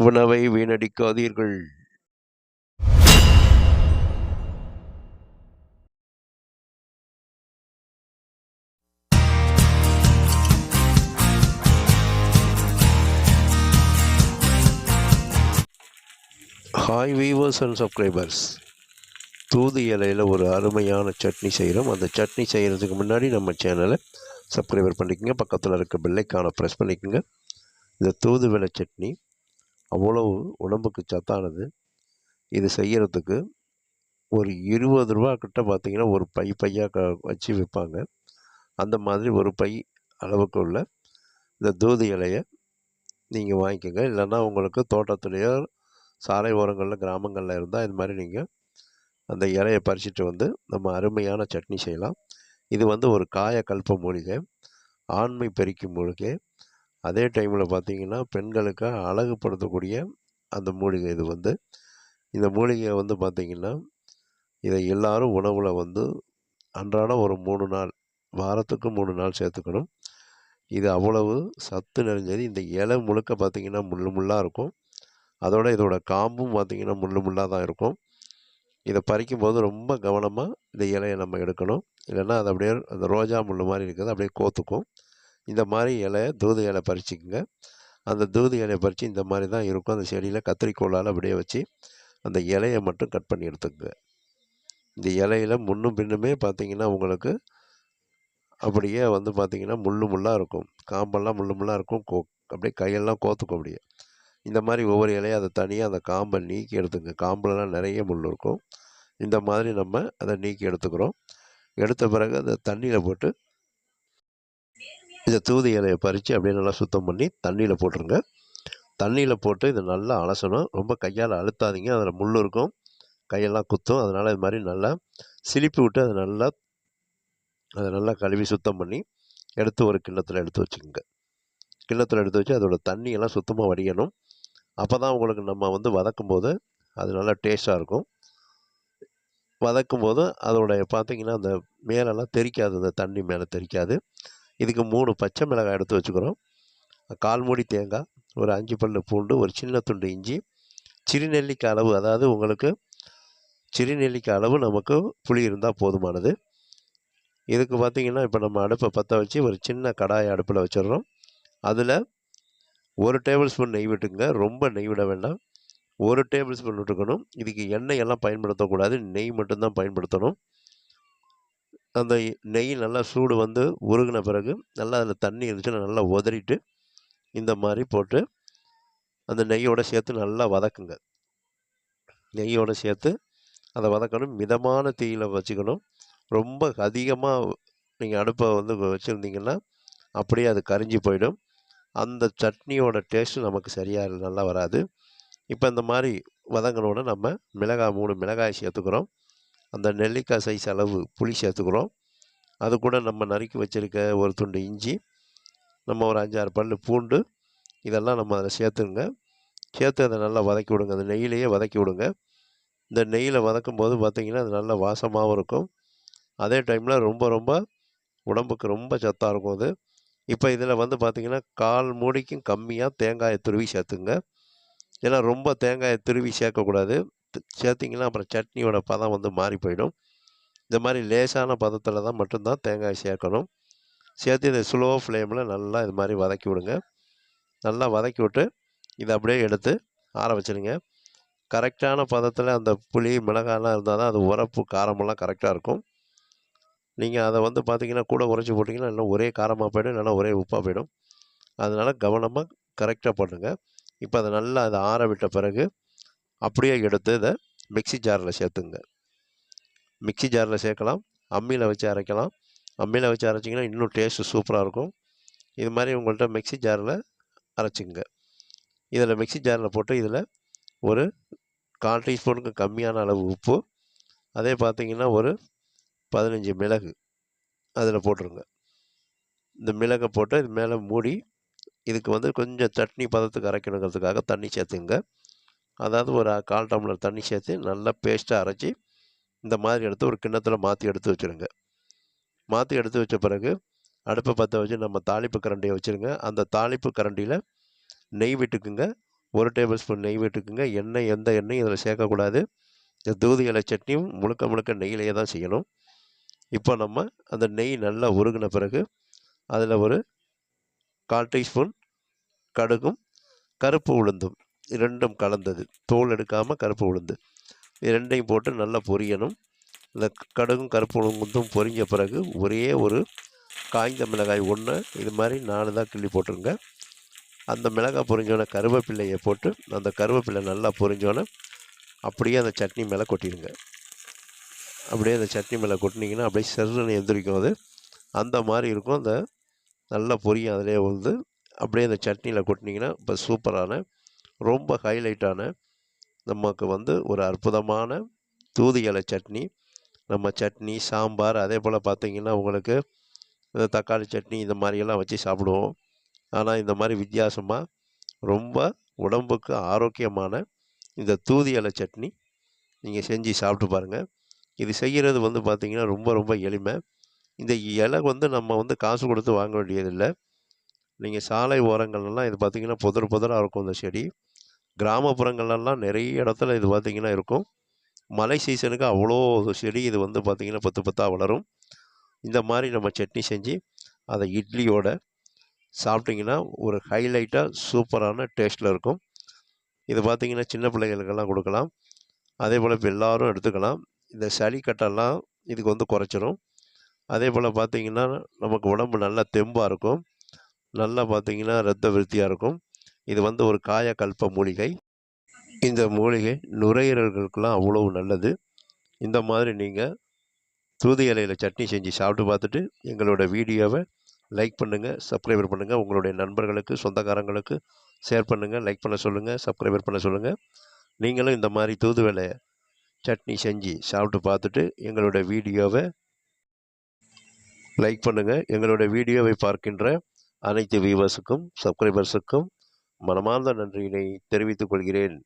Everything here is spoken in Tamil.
உணவை வீணடிக்காதீர்கள். Hi viewers and subscribers. தூது இலையில் ஒரு அருமையான சட்னி செய்கிறோம். அந்த சட்னி செய்கிறதுக்கு முன்னாடி நம்ம சேனலை சப்ஸ்கிரைபர் பண்ணிக்கோங்க. பக்கத்தில் இருக்க பெல்லைக்கான ப்ரெஸ் பண்ணிக்கோங்க. இந்த தூது இலை சட்னி அவ்வளவு உடம்புக்கு சத்தானது. இது செய்கிறதுக்கு ஒரு 20 ரூபா கிட்ட பார்த்திங்கன்னா ஒரு பையாக வச்சு விற்பாங்க. அந்த மாதிரி ஒரு பை அளவுக்கு உள்ள இந்த தூது இலையை நீங்கள் வாங்கிக்கோங்க. இல்லைன்னா உங்களுக்கு தோட்டத்துலேயோ சாலை ஓரங்களில் கிராமங்களில் இருந்தால் இது மாதிரி நீங்கள் அந்த இலையை பறிச்சுட்டு வந்து நம்ம அருமையான சட்னி செய்யலாம். இது வந்து ஒரு காயக்கல்ப மூலிகை, ஆண்மை பெருக்கும் மூலிகை. அதே டைமில் பார்த்திங்கன்னா பெண்களுக்கு அழகுபடுத்தக்கூடிய அந்த மூலிகை. இது வந்து இந்த மூலிகையை வந்து பார்த்திங்கன்னா இதை எல்லாரும் உணவில் வந்து அன்றாடம் ஒரு 3 நாள், வாரத்துக்கு 3 நாள் சேர்த்துக்கணும். இது அவ்வளவு சத்து நிறைஞ்சது. இந்த இலை முழுக்க பார்த்திங்கன்னா முள்ளாக இருக்கும். அதோட இதோட காம்பும் பார்த்திங்கன்னா முள்ளாக தான் இருக்கும். இதை பறிக்கும்போது ரொம்ப கவனமாக இந்த இலையை நம்ம எடுக்கணும். இல்லைன்னா அது அப்படியே அந்த ரோஜா முள் மாதிரி இருக்குது, அப்படியே கோத்துக்கும். இந்த மாதிரி தூது இலை பறிச்சுக்குங்க. அந்த தூது இலையை பறித்து இந்த மாதிரி தான் இருக்கும். அந்த செடியில் கத்திரிக்கோளால் அப்படியே வச்சு அந்த இலையை மட்டும் கட் பண்ணி எடுத்துக்குங்க. இந்த இலையில் முன்னும் பின்னுமே பார்த்திங்கன்னா உங்களுக்கு அப்படியே வந்து பார்த்திங்கன்னா முள்ளாக இருக்கும். காம்பெல்லாம் முள்ளாக இருக்கும். அப்படியே கையெல்லாம் கோத்துக்கும் அப்படியே. இந்த மாதிரி ஒவ்வொரு இலையும் அதை தனியாக அந்த காம்பை நீக்கி எடுத்துங்க. காம்புலலாம் நிறைய முள் இருக்கும். இந்த மாதிரி நம்ம அதை நீக்கி எடுத்துக்கிறோம். எடுத்த பிறகு அதை தண்ணியில் போட்டு இந்த தூது இலையை பறித்து அப்படியே நல்லா சுத்தம் பண்ணி தண்ணியில் போட்டுருங்க. தண்ணியில் போட்டு இதை நல்லா அலசணும். ரொம்ப கையால் அழுத்தாதீங்க, அதில் முள் இருக்கும், கையெல்லாம் குத்தும். அதனால் இது மாதிரி நல்லா சிலிப்பி விட்டு அதை நல்லா கழுவி சுத்தம் பண்ணி எடுத்து ஒரு கிண்ணத்தில் எடுத்து வச்சுக்கோங்க. கிண்ணத்தில் எடுத்து வச்சு அதோட தண்ணியெல்லாம் சுத்தமாக வடியணும். அப்போ தான் உங்களுக்கு நம்ம வந்து வதக்கும் போது அது நல்லா டேஸ்ட்டாக இருக்கும். வதக்கும் போது அதோடைய பார்த்திங்கன்னா அந்த மேலெல்லாம் தெரிக்காது, அந்த தண்ணி மேலே தெரிக்காது. இதுக்கு 3 பச்சை மிளகாய் எடுத்து வச்சுக்கிறோம். 1/4 மூடி தேங்காய், ஒரு 5 பல் பூண்டு, ஒரு சின்ன துண்டு இஞ்சி, சிறுநெல்லிக்காய் அளவு, அதாவது உங்களுக்கு சிறுநெல்லிக்காய் அளவு நமக்கு புளி இருந்தால் போதுமானது. இதுக்கு பார்த்திங்கன்னா இப்போ நம்ம அடுப்பை பற்ற வச்சு ஒரு சின்ன கடாயை அடுப்பில் வச்சிடுறோம். அதில் 1 டேபிள் ஸ்பூன் நெய் விட்டுக்குங்க. ரொம்ப நெய் விட வேண்டாம், 1 டேபிள் ஸ்பூன் விட்டுக்கணும். இதுக்கு எண்ணெய் எல்லாம் பயன்படுத்தக்கூடாது, நெய் மட்டும்தான் பயன்படுத்தணும். அந்த நெய் நல்லா சூடு வந்து உருகின பிறகு நல்லா அதில் தண்ணி இருந்துச்சுன்னா நல்லா உதறிட்டு இந்த மாதிரி போட்டு அந்த நெய்யோடு சேர்த்து நல்லா வதக்குங்க. நெய்யோடு சேர்த்து அதை வதக்கணும். மிதமான தீயில் வச்சுக்கணும். ரொம்ப அதிகமாக நீங்கள் அடுப்பை வந்து வச்சுருந்தீங்கன்னா அப்படியே அது கரிஞ்சு போயிடும். அந்த சட்னியோட டேஸ்ட்டு நமக்கு சரியாக நல்லா வராது. இப்போ இந்த மாதிரி வதங்கினோட நம்ம 3 மிளகாய் சேர்த்துக்கிறோம். அந்த நெல்லிக்காய் சைஸ் அளவு புளி சேர்த்துக்கிறோம். அது கூட நம்ம நறுக்கி வச்சுருக்க ஒரு துண்டு இஞ்சி, நம்ம ஒரு 5-6 பல் பூண்டு, இதெல்லாம் நம்ம அதில் சேர்த்துங்க. சேர்த்து அதை நல்லா வதக்கி விடுங்க. அந்த நெய்யிலேயே வதக்கி விடுங்க. இந்த நெய்யில் வதக்கும் போது பார்த்திங்கன்னா அது நல்லா வாசமாகவும் இருக்கும். அதே டைமில் ரொம்ப உடம்புக்கு ரொம்ப சத்தாக இருக்கும் அது. இப்போ இதில் வந்து பார்த்திங்கன்னா 1/4 மூடிக்கும் கம்மியாக தேங்காயை துருவி சேர்த்துங்க. ஏன்னா ரொம்ப தேங்காயை துருவி சேர்க்கக்கூடாது. சேர்த்திங்கன்னா அப்புறம் சட்னியோட பதம் வந்து மாறி போயிடும். இந்த மாதிரி லேசான பதத்தில் தான் மட்டும்தான் தேங்காய் சேர்க்கணும். சேர்த்து இதை ஸ்லோ ஃப்ளேமில் நல்லா இது மாதிரி வதக்கி விடுங்க. நல்லா வதக்கி விட்டு இதை அப்படியே எடுத்து ஆற வச்சுருங்க. கரெக்டான பதத்தில் அந்த புளி மிளகாயெல்லாம் இருந்தால் தான் அது உரப்பு காரமெல்லாம் கரெக்டாக இருக்கும். நீங்கள் அதை வந்து பார்த்திங்கன்னா கூட உரைச்சி போட்டிங்கன்னா இல்லை ஒரே காரமாக போய்டும், இல்லைன்னா ஒரே உப்பாக போயிடும். அதனால் கவனமாக கரெக்டாக பண்ணுங்க. இப்போ அதை நல்லா அதை ஆற விட்ட பிறகு அப்படியே எடுத்து இதை மிக்ஸி ஜாரில் சேர்த்துங்க. மிக்ஸி ஜாரில் சேர்க்கலாம், அம்மியில் வச்சு அரைக்கலாம். அம்மியில் வச்சு அரைச்சிங்கன்னா இன்னும் டேஸ்ட்டு சூப்பராக இருக்கும். இது மாதிரி உங்கள்கிட்ட மிக்ஸி ஜாரில் அரைச்சிங்க. இதில் மிக்ஸி ஜாரில் போட்டு இதில் ஒரு 1/4 டீஸ்பூனுக்கு கம்மியான அளவு உப்பு, அதே பார்த்திங்கன்னா ஒரு 15 மிளகு அதில் போட்டுருங்க. இந்த மிளகை போட்டு இது மேலே மூடி இதுக்கு வந்து கொஞ்சம் சட்னி பதத்துக்கு அரைக்கணுங்கிறதுக்காக தண்ணி சேர்த்துங்க. அதாவது ஒரு 1/4 டம்ளர் தண்ணி சேர்த்து நல்லா பேஸ்ட்டாக அரைச்சி இந்த மாதிரி எடுத்து ஒரு கிண்ணத்தில் மாற்றி எடுத்து வச்சுருங்க. மாற்றி எடுத்து வச்ச பிறகு அடுப்பை பற்ற வச்சு நம்ம தாளிப்பு கரண்டியை வச்சுருங்க. அந்த தாளிப்பு கரண்டியில் நெய் விட்டுக்குங்க. 1 டேபிள் ஸ்பூன் நெய் விட்டுக்குங்க. எண்ணெய் எந்த எண்ணெயும் இதில் சேர்க்கக்கூடாது. இந்த தூதி இலை சட்னியும் முழுக்க முழுக்க நெய்யிலேயே தான் செய்யணும். இப்போ நம்ம அந்த நெய் நல்லா உருகின பிறகு அதில் ஒரு 1/4 டீஸ்பூன் கடுகும் கருப்பு உளுந்தும் 2ம் கலந்தது, தோல் எடுக்காமல் கருப்பு உளுந்து, இது 2யும் போட்டு நல்லா பொரியணும். இந்த கடுகும் கருப்பு உளுந்தும் பொரிஞ்ச பிறகு ஒரே ஒரு காய்ந்த மிளகாய் 1 இது மாதிரி 4 தான் கிள்ளி போட்டுருங்க. அந்த மிளகாய் பொரிஞ்சோன்னே கருவேப்பிலையை போட்டு அந்த கருவேப்பிலை நல்லா பொரிஞ்சோன்னே அப்படியே அந்த சட்னி மேலே கொட்டிடுங்க. அப்படியே அந்த சட்னி மேலே கொட்டினீங்கன்னா அப்படியே செருன்னு எந்திரிக்கும். அது அந்த மாதிரி இருக்கும். அந்த நல்லா பொரியும் அதிலே வந்து அப்படியே அந்த சட்னியில் கொட்டினீங்கன்னா இப்போ சூப்பரான ரொம்ப ஹைலைட்டான நமக்கு வந்து ஒரு அற்புதமான தூதி இலை சட்னி. நம்ம சட்னி சாம்பார் அதே போல் பார்த்திங்கன்னா உங்களுக்கு இந்த தக்காளி சட்னி இந்த மாதிரியெல்லாம் வச்சு சாப்பிடுவோம். ஆனால் இந்த மாதிரி வித்தியாசமாக ரொம்ப உடம்புக்கு ஆரோக்கியமான இந்த தூதி இலை சட்னி நீங்கள் செஞ்சு சாப்பிட்டு பாருங்கள். இது செய்கிறது வந்து பார்த்திங்கன்னா ரொம்ப ரொம்ப எளிமை. இந்த இலை வந்து நம்ம வந்து காசு கொடுத்து வாங்க வேண்டியதில்லை. நீங்கள் சாலை ஓரங்கள்லாம் இது பார்த்திங்கன்னா புதர் புதராக இருக்கும் இந்த செடி. கிராமப்புறங்கள்லாம் நிறைய இடத்துல இது பார்த்திங்கன்னா இருக்கும். மழை சீசனுக்கு அவ்வளோ செடி இது வந்து பார்த்திங்கன்னா பத்து பத்தாக வளரும். இந்த மாதிரி நம்ம சட்னி செஞ்சு அதை இட்லியோட சாப்பிட்டிங்கன்னா ஒரு ஹைலைட்டாக சூப்பரான டேஸ்ட்டில் இருக்கும். இது பார்த்திங்கன்னா சின்ன பிள்ளைகளுக்கெல்லாம் கொடுக்கலாம். அதே போல் இப்போ எல்லோரும் எடுத்துக்கலாம். இந்த சளி கட்டெல்லாம் இதுக்கு வந்து குறைச்சிரும். அதே போல் பார்த்திங்கன்னா நமக்கு உடம்பு நல்லா தெம்பாக இருக்கும். நல்லா பார்த்திங்கன்னா இரத்த விருத்தியாக இருக்கும். இது வந்து ஒரு காயகல்ப மூலிகை. இந்த மூலிகை நுரையீரல்களுக்கெல்லாம் அவ்வளவு நல்லது. இந்த மாதிரி நீங்கள் தூதி இலையில் சட்னி செஞ்சு சாப்பிட்டு பார்த்துட்டு எங்களோட வீடியோவை லைக் பண்ணுங்கள், சப்ஸ்கிரைபர் பண்ணுங்கள். உங்களுடைய நண்பர்களுக்கு சொந்தக்காரங்களுக்கு ஷேர் பண்ணுங்கள், லைக் பண்ண சொல்லுங்கள், சப்ஸ்கிரைபர் பண்ண சொல்லுங்கள். நீங்களும் இந்த மாதிரி தூதுவளை சட்னி செஞ்சு சாப்பிட்டு பார்த்துட்டு எங்களோட வீடியோவை லைக் பண்ணுங்கள். எங்களோட வீடியோவை பார்க்கின்ற அனைத்து வியூவர்ஸுக்கும் சப்ஸ்கிரைபர்ஸுக்கும் மனமார்ந்த நன்றியினை தெரிவித்துக் கொள்கிறேன்.